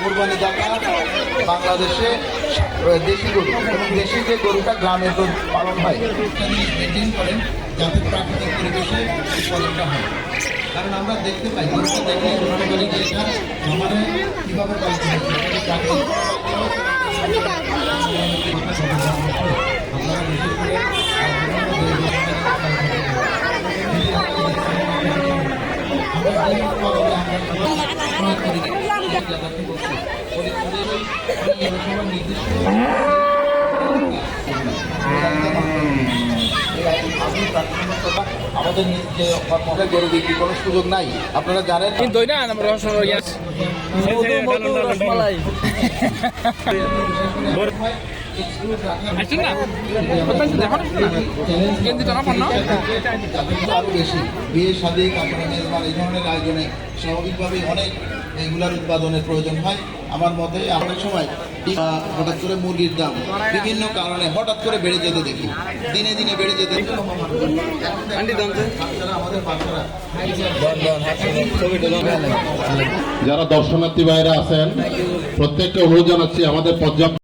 কোরবানি জাকাত বাংলাদেশে দেশি গরু এবং দেশি যে গরুটা গ্রামে পালন হয় মেনটেন করেন যাতে প্রাকৃতিক পরিবেশে উৎপাদনটা হয়। কারণ আমরা দেখতে পাই গরুটা দেখলে মনে করি যে এটা আমাদের কীভাবে পালন আমাদের যে গরু বিক্রি করার সুযোগ নাই। আপনারা জানেন আরো বেশি বিয়ে শাদী কাপড় মেজবান এই ধরনের আয়োজনে স্বাভাবিকভাবেই অনেক এগুলার উৎপাদনের প্রয়োজন হয়। আমার মতে অনেক সময় হঠাৎ করে মুরগির দাম বিভিন্ন কারণে হঠাৎ করে বেড়ে যেতে দেখি, দিনে দিনে বেড়ে যেতে। যারা দর্শনার্থী ভাইরা আছেন প্রত্যেককে অনুরোধ জানাচ্ছি আমাদের পর্যাপ্ত